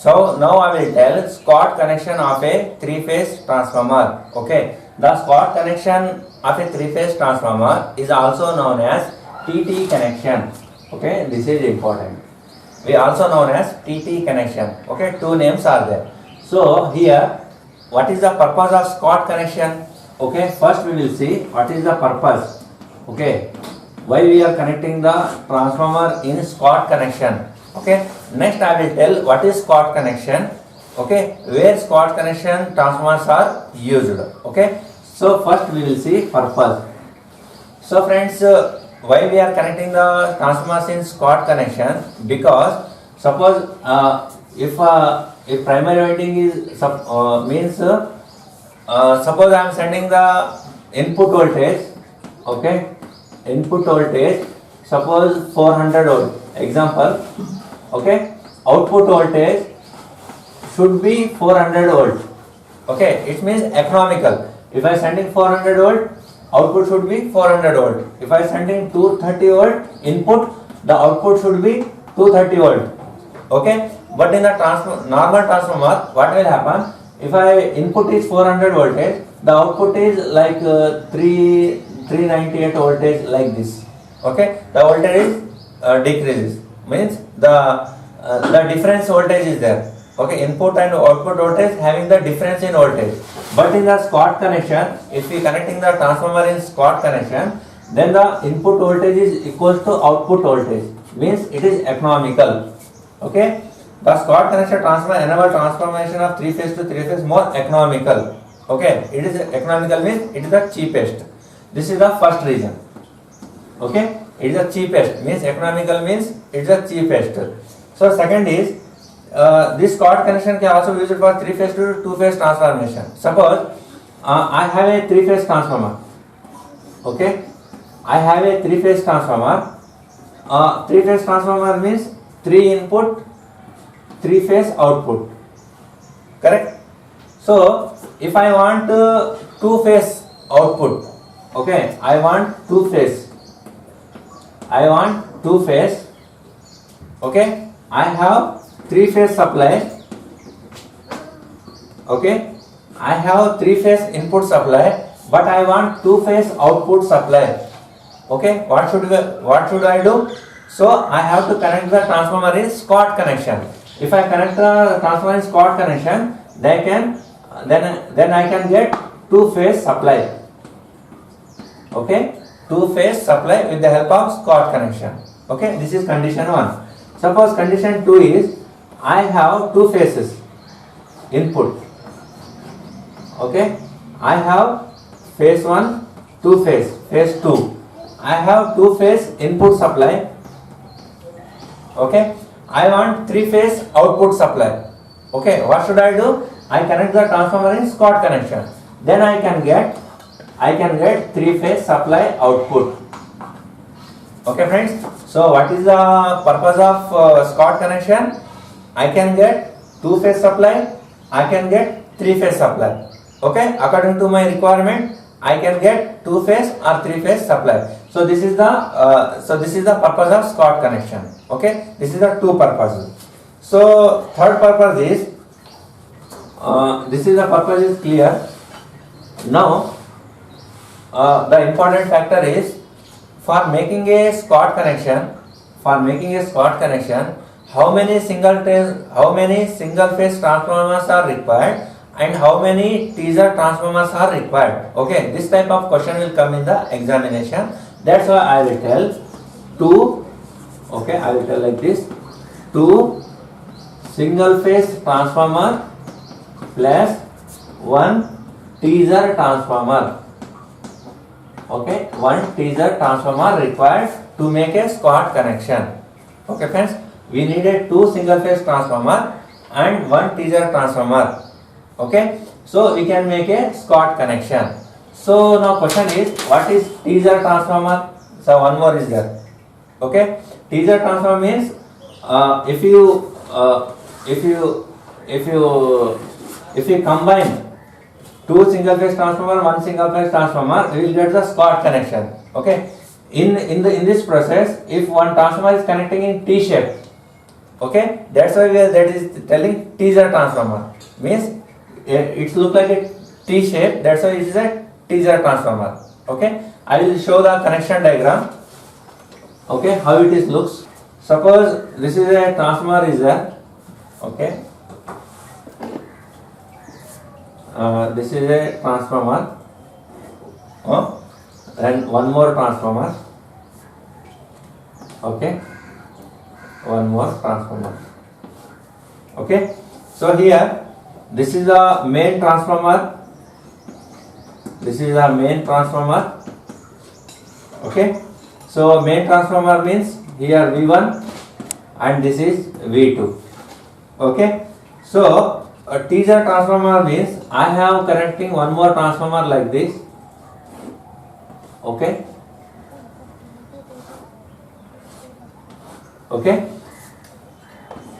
So now I will tell Scott connection of a three-phase transformer. Okay, the Scott connection of a three-phase transformer is also known as TT connection. Okay, this is important. We also known as TT connection. Okay, two names are there. So here, what is the purpose of Scott connection? Okay, first we will see what is the purpose. Okay, why we are connecting the transformer in Scott connection. Okay, next I will tell what is Scott connection. Okay, where Scott connection transformers are used. Okay, so first we will see purpose. So friends, why we are connecting the transformers in Scott connection? Because suppose if primary winding is means suppose I am sending the input voltage. Okay, input voltage suppose 400 volt. Example. Okay, output voltage should be 400 volt. Okay, it means economical. If I sending 400 volt, output should be 400 volt. If I sending 230 volt input, the output should be 230 volt. Okay, but in the normal transformer, what will happen? If I input is 400 voltage, the output is like 398 voltage like this. Okay, the voltage is decreases. Means the difference voltage is there. Okay, input and output voltage having the difference in voltage. But in the Scott connection, if we connecting the transformer in Scott connection, then the input voltage is equals to output voltage. Means it is economical. Okay, the Scott connection transformer enable transformation of three phase to three phase more economical. Okay, it is economical means it is the cheapest. This is the first reason. Okay, it is the cheapest means economical means it is the cheapest. So second is this Scott connection can also be used for three phase to two phase transformation. Suppose I have a three phase transformer. Okay, I have a three phase transformer. Three phase transformer means three input, three phase output. Correct? So if I want two phase output, okay, I want two phase. Okay, I have three phase supply. Okay, I have three phase input supply, but I want two phase output supply. Okay, what should I do? So I have to connect the transformer in Scott connection. If I connect the transformer in Scott connection, then I can get two phase supply. Okay, two phase supply with the help of Scott connection. Okay, this is condition 1. Suppose condition 2 is I have two phases input. Okay, I have phase 1, two phase, phase 2. I have two phase input supply. Okay, I want three phase output supply. Okay, what should I do? I connect the transformer in Scott connection. Then I can get three phase supply output. Okay friends, so what is the purpose of Scott connection? I can get two phase supply, I can get three phase supply. Okay, according to my requirement, I can get two phase or three phase supply. So this is the purpose of Scott connection. Okay, this is the two purposes. So third purpose is this is the purpose is clear. Now the important factor is for making a Scott connection. How many single phase transformers are required and how many teaser transformers are required? Okay, this type of question will come in the examination. That's why I will tell two. Okay, I will tell like this: two single phase transformer plus one teaser transformer. Okay, one teaser transformer required to make a Scott connection. Okay friends, we needed two single phase transformer and one teaser transformer. Okay, so we can make a Scott connection. So now question is, what is teaser transformer? So one more is there. Okay, teaser transformer means if you combine two single phase transformer, one single phase transformer, we will get the Scott connection. Okay, in this process, if one transformer is connecting in T shape, Okay, that's why that is telling teaser transformer. Means it looks like a T shape. That's why it is a teaser transformer. Okay, I will show the connection diagram. Okay, how it is looks. Suppose this is a transformer is there. Okay, this is a transformer. And one more transformer. Okay, one more transformer. Okay, so here this is the main transformer. This is the main transformer. Okay, so main transformer means here V1 and this is V2. Okay, so a teaser transformer means I have connecting one more transformer like this. Okay,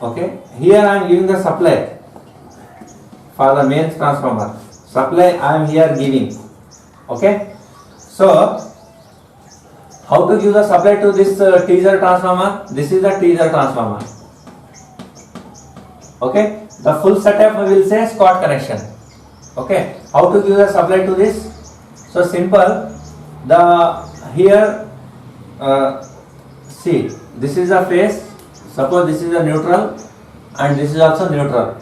okay, here I am giving the supply for the main transformer. Supply I am here giving. Okay, so how to give the supply to this teaser transformer? This is the teaser transformer. Okay, the full setup we will say Scott connection. Okay, how to give the supply to this? So simple. The here see, this is a phase. Suppose this is a neutral and this is also neutral.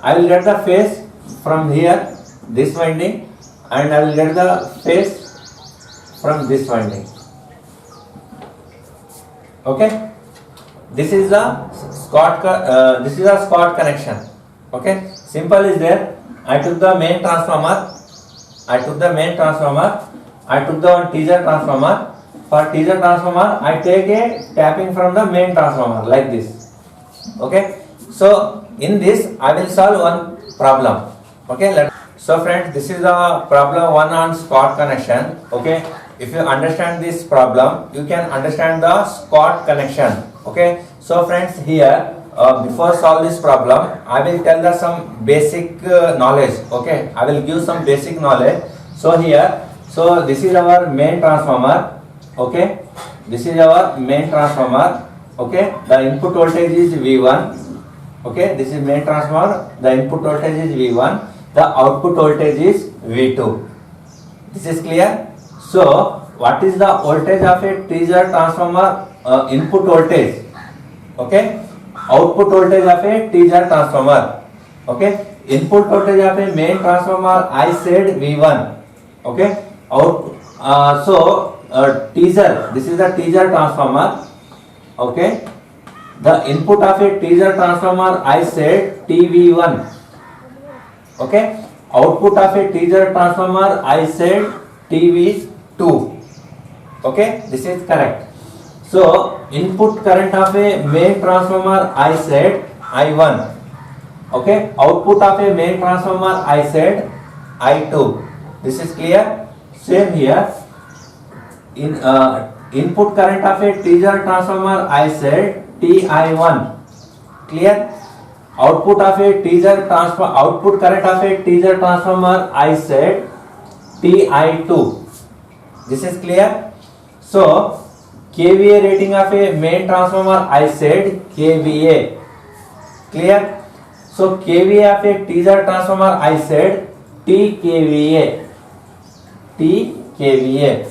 I will get the phase from here, this winding, and I will get the phase from this winding. Okay, this is the Scott connection. Okay, simple is there. I took the main transformer. I took the one teaser transformer. For teaser transformer, I take a tapping from the main transformer like this. Okay, so in this I will solve one problem. Okay, so friends, this is the problem 1 on Scott connection. Okay, if you understand this problem, you can understand the Scott connection. Okay, so friends, here before solve this problem, I will tell the some basic knowledge. Okay, I will give some basic knowledge. So here, so this is our main transformer. Okay, this is our main transformer. Okay, the input voltage is V1. Okay, this is main transformer. The input voltage is V1. The output voltage is V2. This is clear. So what is the voltage of a teaser transformer? Input voltage. Okay, output voltage of a teaser transformer. Okay, input voltage of a main transformer I said V1. Okay, teaser, this is the teaser transformer. Okay, the input of a teaser transformer I said TV1. Okay, output of a teaser transformer I said TV2. Okay, this is correct. So input current of a main transformer I said I1. Okay, output of a main transformer I said I2. This is clear. Same here. In input current of a teaser transformer I said TI1. Clear. Output of a teaser transformer, output current of a teaser transformer I said TI2. This is clear. So KVA rating of a main transformer I said KVA. Clear. So KVA of a teaser transformer I said TKVA. TKVA.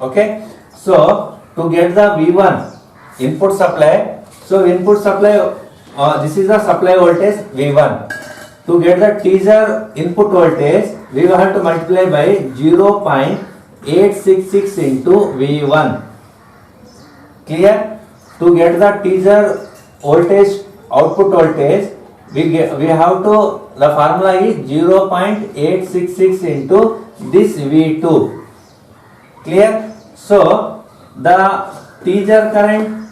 Okay, so to get the V1 input supply, so input supply, this is the supply voltage V1. To get the teaser input voltage, we will have to multiply by 0.866 into V1. Clear? To get the teaser voltage, output voltage, we have to, the formula is 0.866 into this V2. Clear? So the teaser current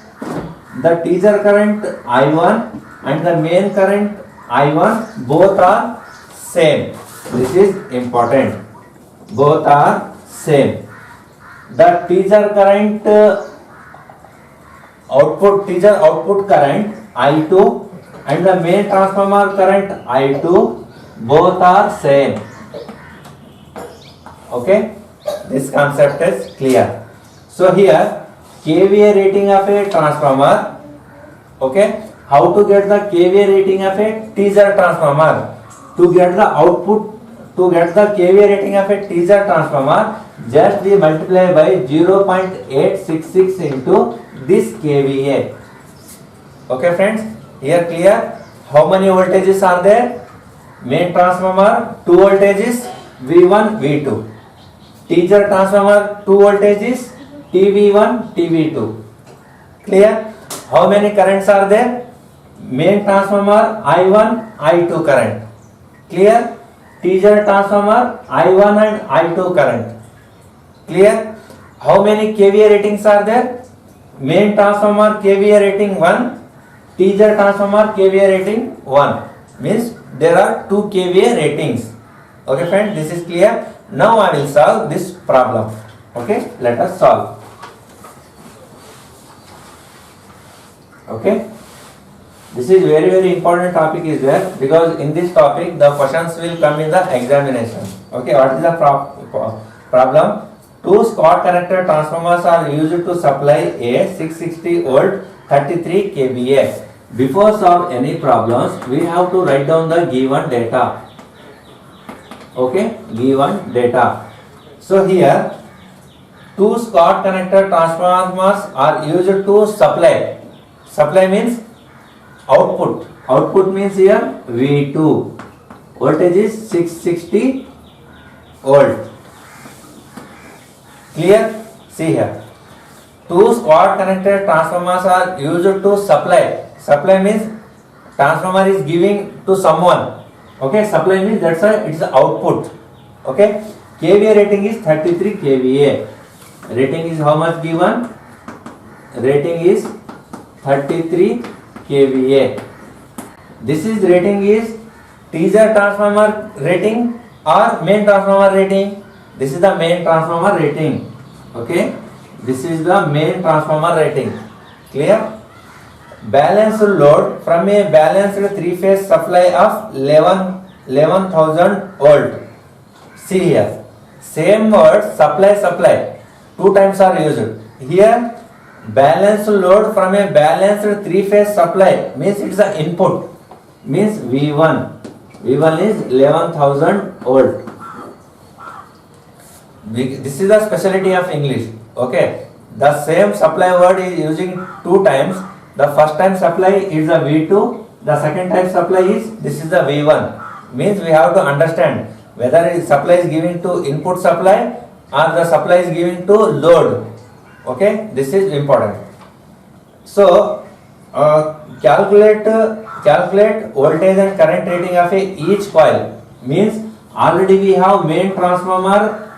I1 and the main current I1 both are same. This is important. Both are same. The teaser current output current I2 and the main transformer current I2 both are same. Okay, this concept is clear. So here KVA rating of a transformer, okay, how to get the kVA rating of a teaser transformer? To get the output, to get the kVA rating of a teaser transformer, just we multiply by 0.866 into this kVA. Okay friends, here clear? How many voltages are there? Main transformer 2 voltages V1 V2. Teaser transformer 2 voltages TV1 TV2. Clear? How many currents are there? Main transformer I1 I2 current. Clear? Teaser transformer I1 and I2 current. Clear? How many kVA ratings are there? Main transformer kVA rating 1, teaser transformer kVA rating 1. Means there are 2 kVA ratings. Okay friend, this is clear. Now I will solve this problem. Okay, let us solve. Okay, this is very important topic is there, because in this topic the questions will come in the examination. Okay, what is the problem? 2 Scott connector transformers are used to supply a 660 volt 33 kVA. Before solve any problems, we have to write down the given data. Okay, given data. So here 2 Scott connector transformers are used to supply. Supply means output. Output means here V2. Voltage is 660 volt. Clear? See here. 2 Scott connected transformers are used to supply. Supply means transformer is giving to someone. Okay, supply means that's why it is output. Okay, kVA rating is 33 kVA. Rating is how much given? Rating is 33 kVA. This is rating is teaser transformer rating or main transformer rating. This is the main transformer rating. Okay, this is the main transformer rating. Clear? Balanced load from a balanced 3-phase supply of 11,000 volt. See here, same word supply 2 times are used. Here balanced load from a balanced 3-phase supply means it is the input, means V1. V1 is 11,000 volt. This is the specialty of English. Okay, the same supply word is using 2 times. The first time supply is the V2, the second time supply is, this is the V1. Means we have to understand whether supply is given to input supply or the supply is given to load. Okay, this is important. So calculate voltage and current rating of each coil. Means already we have main transformer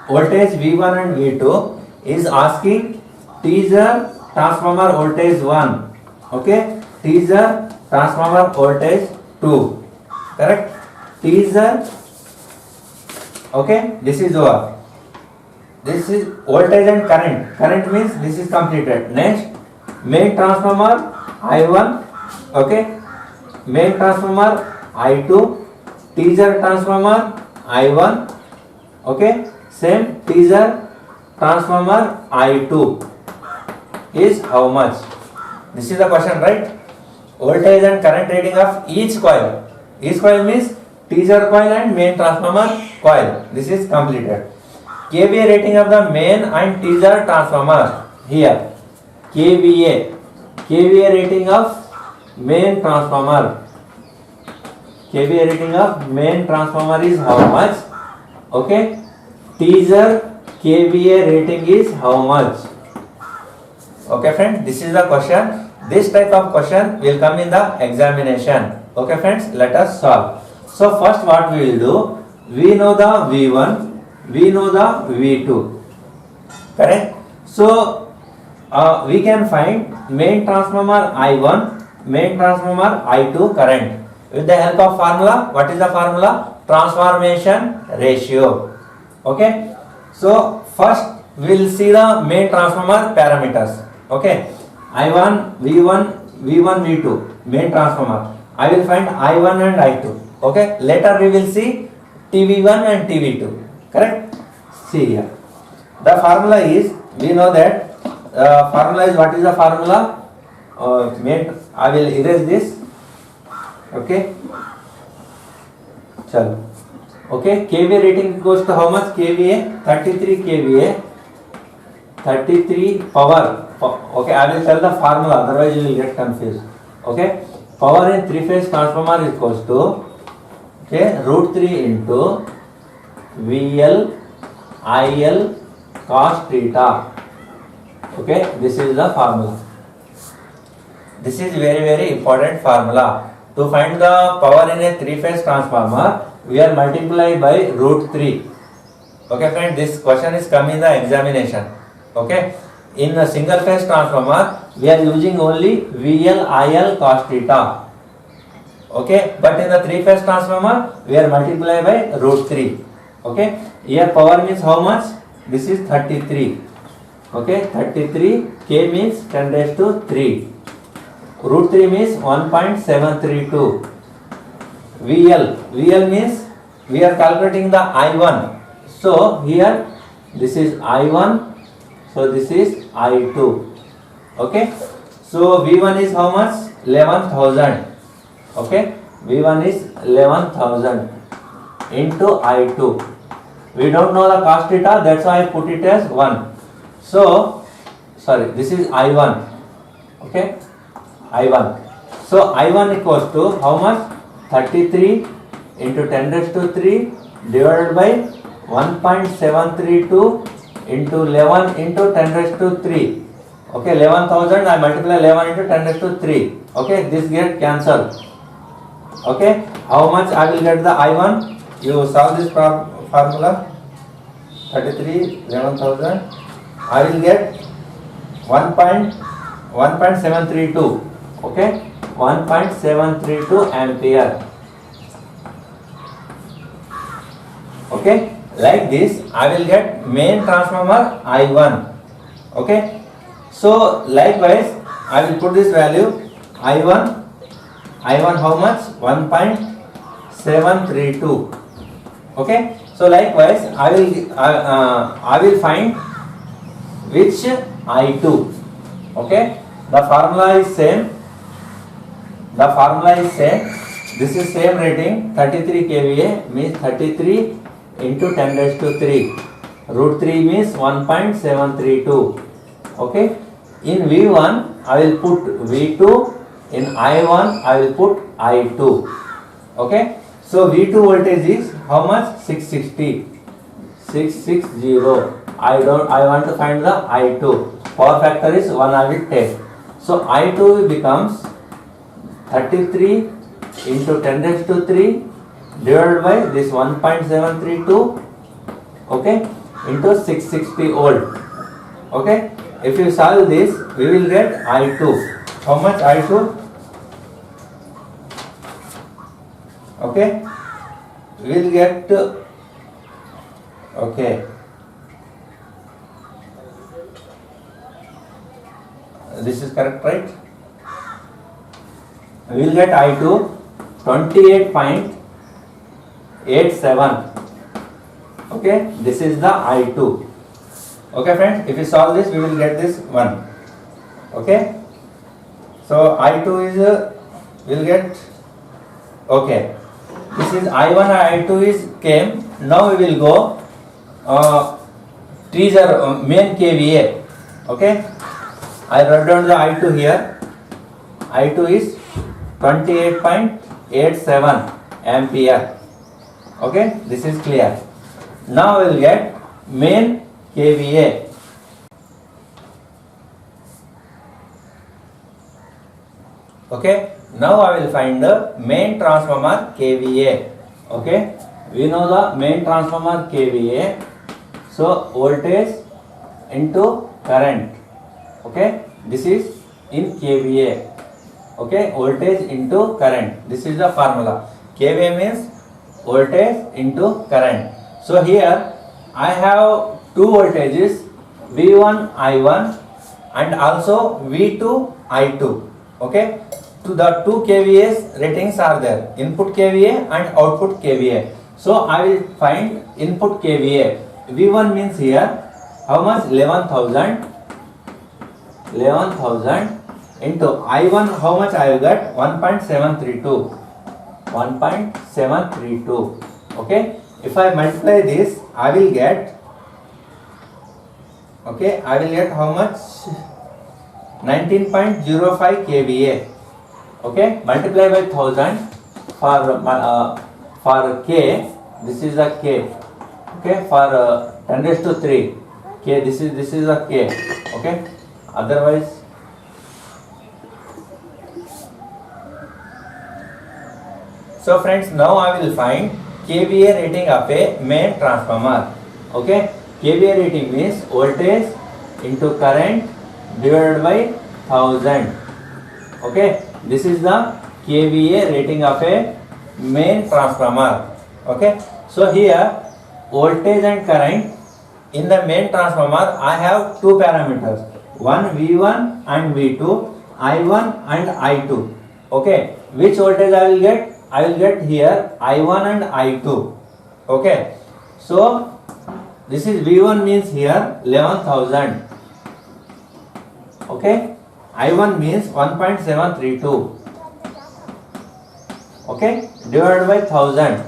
voltage V1 and V2 is asking teaser transformer voltage 1. Okay, teaser transformer voltage 2. Correct? Teaser. Okay, this is over. This is voltage and current. Current means this is completed. Next, main transformer I1. Okay, main transformer I2. Teaser transformer I1. Okay, same teaser transformer I2 is how much? This is the question, right? Voltage and current rating of each coil. Each coil means teaser coil and main transformer coil. This is completed. kVA rating of the main and teaser transformer. Here kVA rating of main transformer. kVA rating of main transformer is how much? Okay, teaser kVA rating is how much? Okay friends, this is the question. This type of question will come in the examination. Okay friends, let us solve. So first what we will do, we know the V1, we know the V2. Correct? So we can find main transformer I1, main transformer I2 current. With the help of formula, what is the formula? Transformation ratio. Okay? So first we will see the main transformer parameters. Okay, I1, V1, V2, main transformer. I will find I1 and I2. Okay, later we will see TV1 and TV2. Correct? See here. The formula is, we know that formula is, what is the formula? I will erase this. Okay. Chalo. Okay. KVA rating goes to how much? KVA 33 KVA. 33 power. Okay. I will tell the formula. Otherwise you will get confused. Okay. Power in three-phase transformer is equals to √3 into VL IL cos theta. Okay, this is the formula. This is very important formula. To find the power in a three-phase transformer, we are multiply by √3. Okay, friend, this question is coming in the examination. Okay, in a single-phase transformer, we are using only VL IL cos theta. Okay, but in the three-phase transformer, we are multiply by √3. Okay, here power means how much? This is 33. Okay, 33, K means 10 raised to 3. √3 means 1.732. VL means we are calculating the I1. So here this is I1. So this is I2. Okay, so V1 is how much? 11,000. Okay, V1 is 11,000 into I2. We don't know the cos theta, that's why I put it as 1. So, sorry, this is I1. Okay, I1. So, I1 equals to how much? 33 into 10 raised to 3 divided by 1.732 into 11 into 10 raised to 3. Okay, 11,000, I multiply 11 into 10 raised to 3. Okay, this get cancelled. Okay, how much I will get the I1? You solve this formula. 33, 11,000. I will get 1.732. Okay, 1.732 ampere. Okay, like this I will get main transformer I1. Okay, so likewise I will put this value I1 how much? 1.732. Okay, so likewise I will find which I2. Okay, the formula is same. This is same rating, 33 kVA means 33 into 10 raised to 3. √3 means 1.732. Okay, in V1 I will put V2. In I1 I will put I2. Okay, so V2 voltage is how much? 660. I want to find the I2. Power factor is 1 I will take. So I2 becomes 33 into 10 raised to 3 divided by this 1.732. Okay, into 660 volt. Okay, if you solve this, we will get I2. How much I2? Okay, we will get, okay, this is correct, right? We will get I2 28.87. Okay, this is the I2. Okay, friends, if you solve this, we will get this 1. Okay, so I2 is, we will get, okay, this is I1 and I2 is came. Now we will go teaser main KVA. Okay, I wrote down the I2 here. I2 is 28.87 ampere. Okay, this is clear. Now we will get main KVA. Okay, now I will find the main transformer KVA. Okay, we know the main transformer KVA. So voltage into current. Okay, this is in KVA. Okay, voltage into current. This is the formula. KVA means voltage into current. So here I have two voltages, V1 I1 and also V2 I2. Okay, to the two KVAs ratings are there, input KVA and output KVA. So I will find input KVA. V1 means here how much? 11,000 into I1, how much I will get? 1.732. 1.732. Okay. If I multiply this, I will get, okay, I will get how much? 19.05 kVA. Okay, multiply by 1000 for K. This is a K. Okay, for 10 raised to 3 K. This is a K. Okay, otherwise. So friends, now I will find kVA rating of a main transformer. Okay, kVA rating means voltage into current divided by 1000. Okay, this is the kVA rating of a main transformer. Okay, so here voltage and current in the main transformer, I have two parameters, one V1 and V2, I1 and I2. Okay, which voltage I will get? I will get here I1 and I2. Okay, so this is V1 means here 11,000. Okay, I1 means 1.732. Okay, divided by 1000.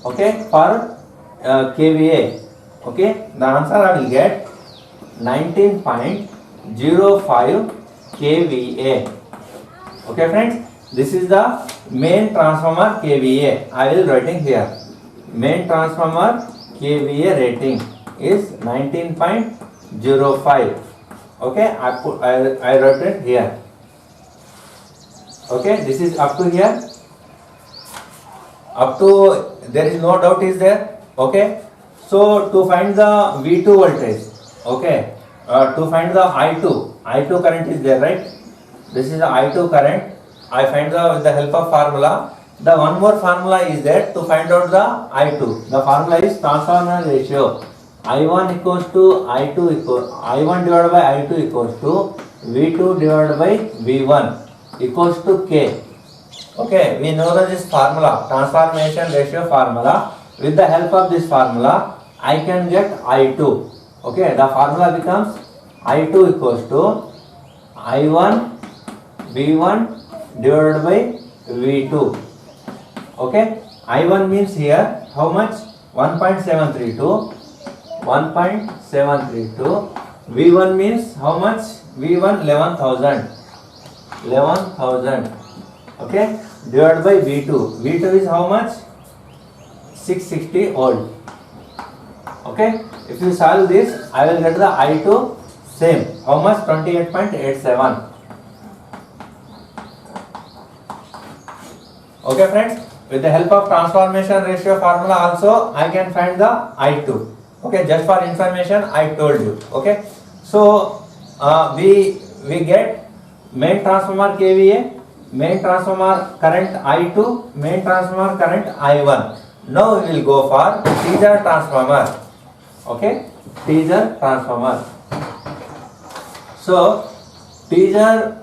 Okay, for kVA. Okay, the answer I will get 19.05 kVA. Okay friends, this is the main transformer kVA. I will writing here. Main transformer kVA rating is 19.05. Okay, I wrote it here. Okay, this is up to here. Up to there is no doubt is there. Okay, so to find the V2 voltage, okay, to find the I2 current is there, right? This is the I2 current. I find with the help of formula. The one more formula is there to find out the I2. The formula is transformer ratio. I1 equals to I2 equals I1 divided by I2 equals to V2 divided by V1 equals to K. Okay, we know that this formula, transformation ratio formula. With the help of this formula, I can get I2. Okay, the formula becomes I2 equals to I1 V1 divided by V2. Okay, I1 means here how much? 1.732. 1.732. V1 means how much? V1 11,000. 11,000. Okay, divided by V2. V2 is how much? 660 volt. Okay, if you solve this, I will get the I2 same. How much? 28.87. Okay friends, with the help of transformation ratio formula also I can find the I2. Okay, just for information I told you. Okay, so we get main transformer kVA, main transformer current I2, main transformer current I1. Now we will go for teaser transformer. Okay, teaser transformer. So teaser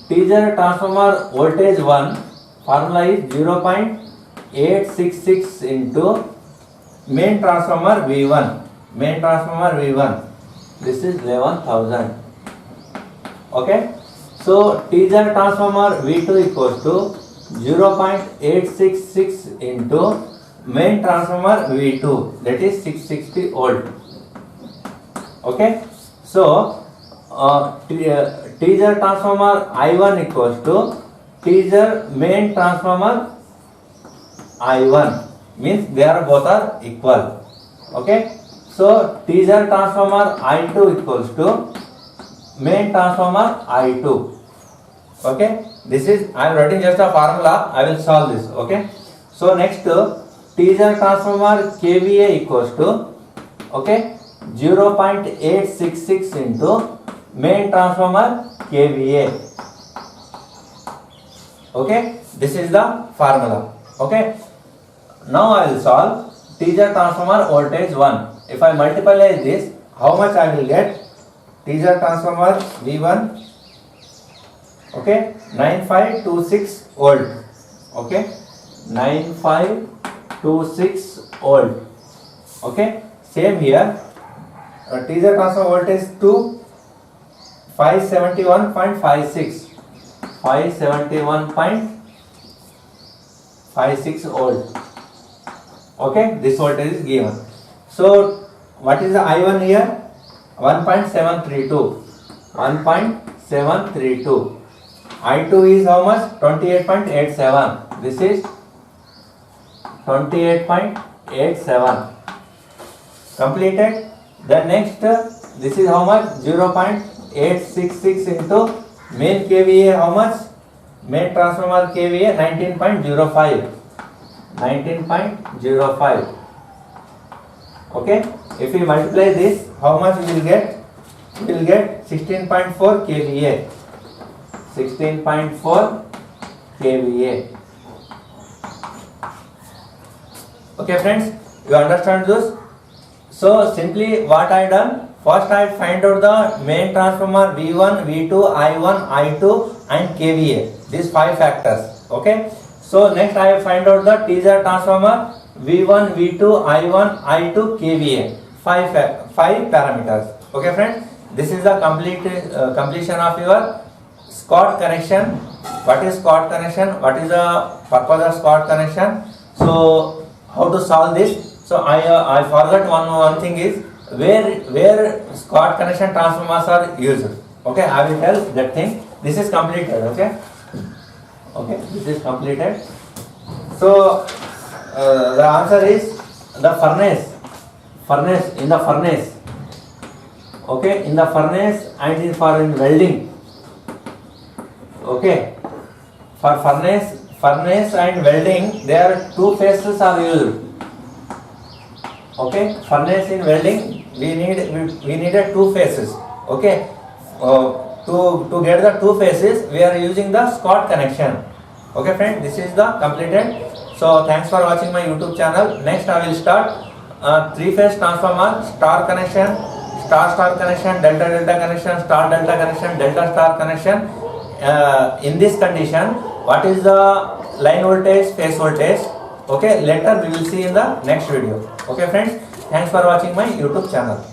transformer voltage 1 formula is 0.866 into main transformer V1. Main transformer V1. This is 11,000. Okay. So teaser transformer V2 equals to 0.866 into main transformer V2, that is 660 volt. Okay. So teaser transformer I1 equals to teaser main transformer I1, means they are both are equal. Okay, so teaser transformer I2 equals to main transformer I2. Okay, this is I am writing just a formula. I will solve this. Okay, so next teaser transformer kVA equals to, okay, 0.866 into main transformer kVA. Okay, this is the formula. Okay, now I will solve teaser transformer voltage 1. If I multiply this, how much I will get? Teaser transformer V1, okay, 9526 volt. Okay, 9526 volt. Okay, same here. Teaser transformer voltage 2, 571.56. 571.56 volt. Okay, this voltage is given. So what is the I1 here? 1.732. 1.732. I2 is how much? 28.87. This is 28.87. Completed. Then next, this is how much? 0.866 into main KVA how much? Main transformer KVA 19.05. 19.05. Okay. If we multiply this, how much we will get? We will get 16.4 kVA. 16.4 kVA. Okay friends, you understand this? So simply what I done? First I find out the main transformer V1, V2, I1, I2 and KVA. These 5 factors. Okay. So next I find out the T-Z transformer V1, V2, I1, I2, KVA. 5 parameters. Okay friends. This is the completion of your Scott connection. What is Scott connection? What is the purpose of Scott connection? So how to solve this? So I forgot one thing is where Scott connection transformers are used. Okay, I will tell that thing. This is completed. Okay, this is completed. So the answer is the furnace. In the furnace. Okay, in the furnace and in welding. Okay, for furnace and welding, there are 2 phases are used. Okay, furnace in welding we needed 2 phases. Okay, to get the 2 phases we are using the Scott connection. Okay friend, this is the completed. So thanks for watching my YouTube channel. Next I will start 3-phase transformer, star connection, star connection, delta connection, star delta connection, delta star connection. In this condition, what is the line voltage, phase voltage? Okay, later we will see in the next video. Okay friends, thanks for watching my YouTube channel.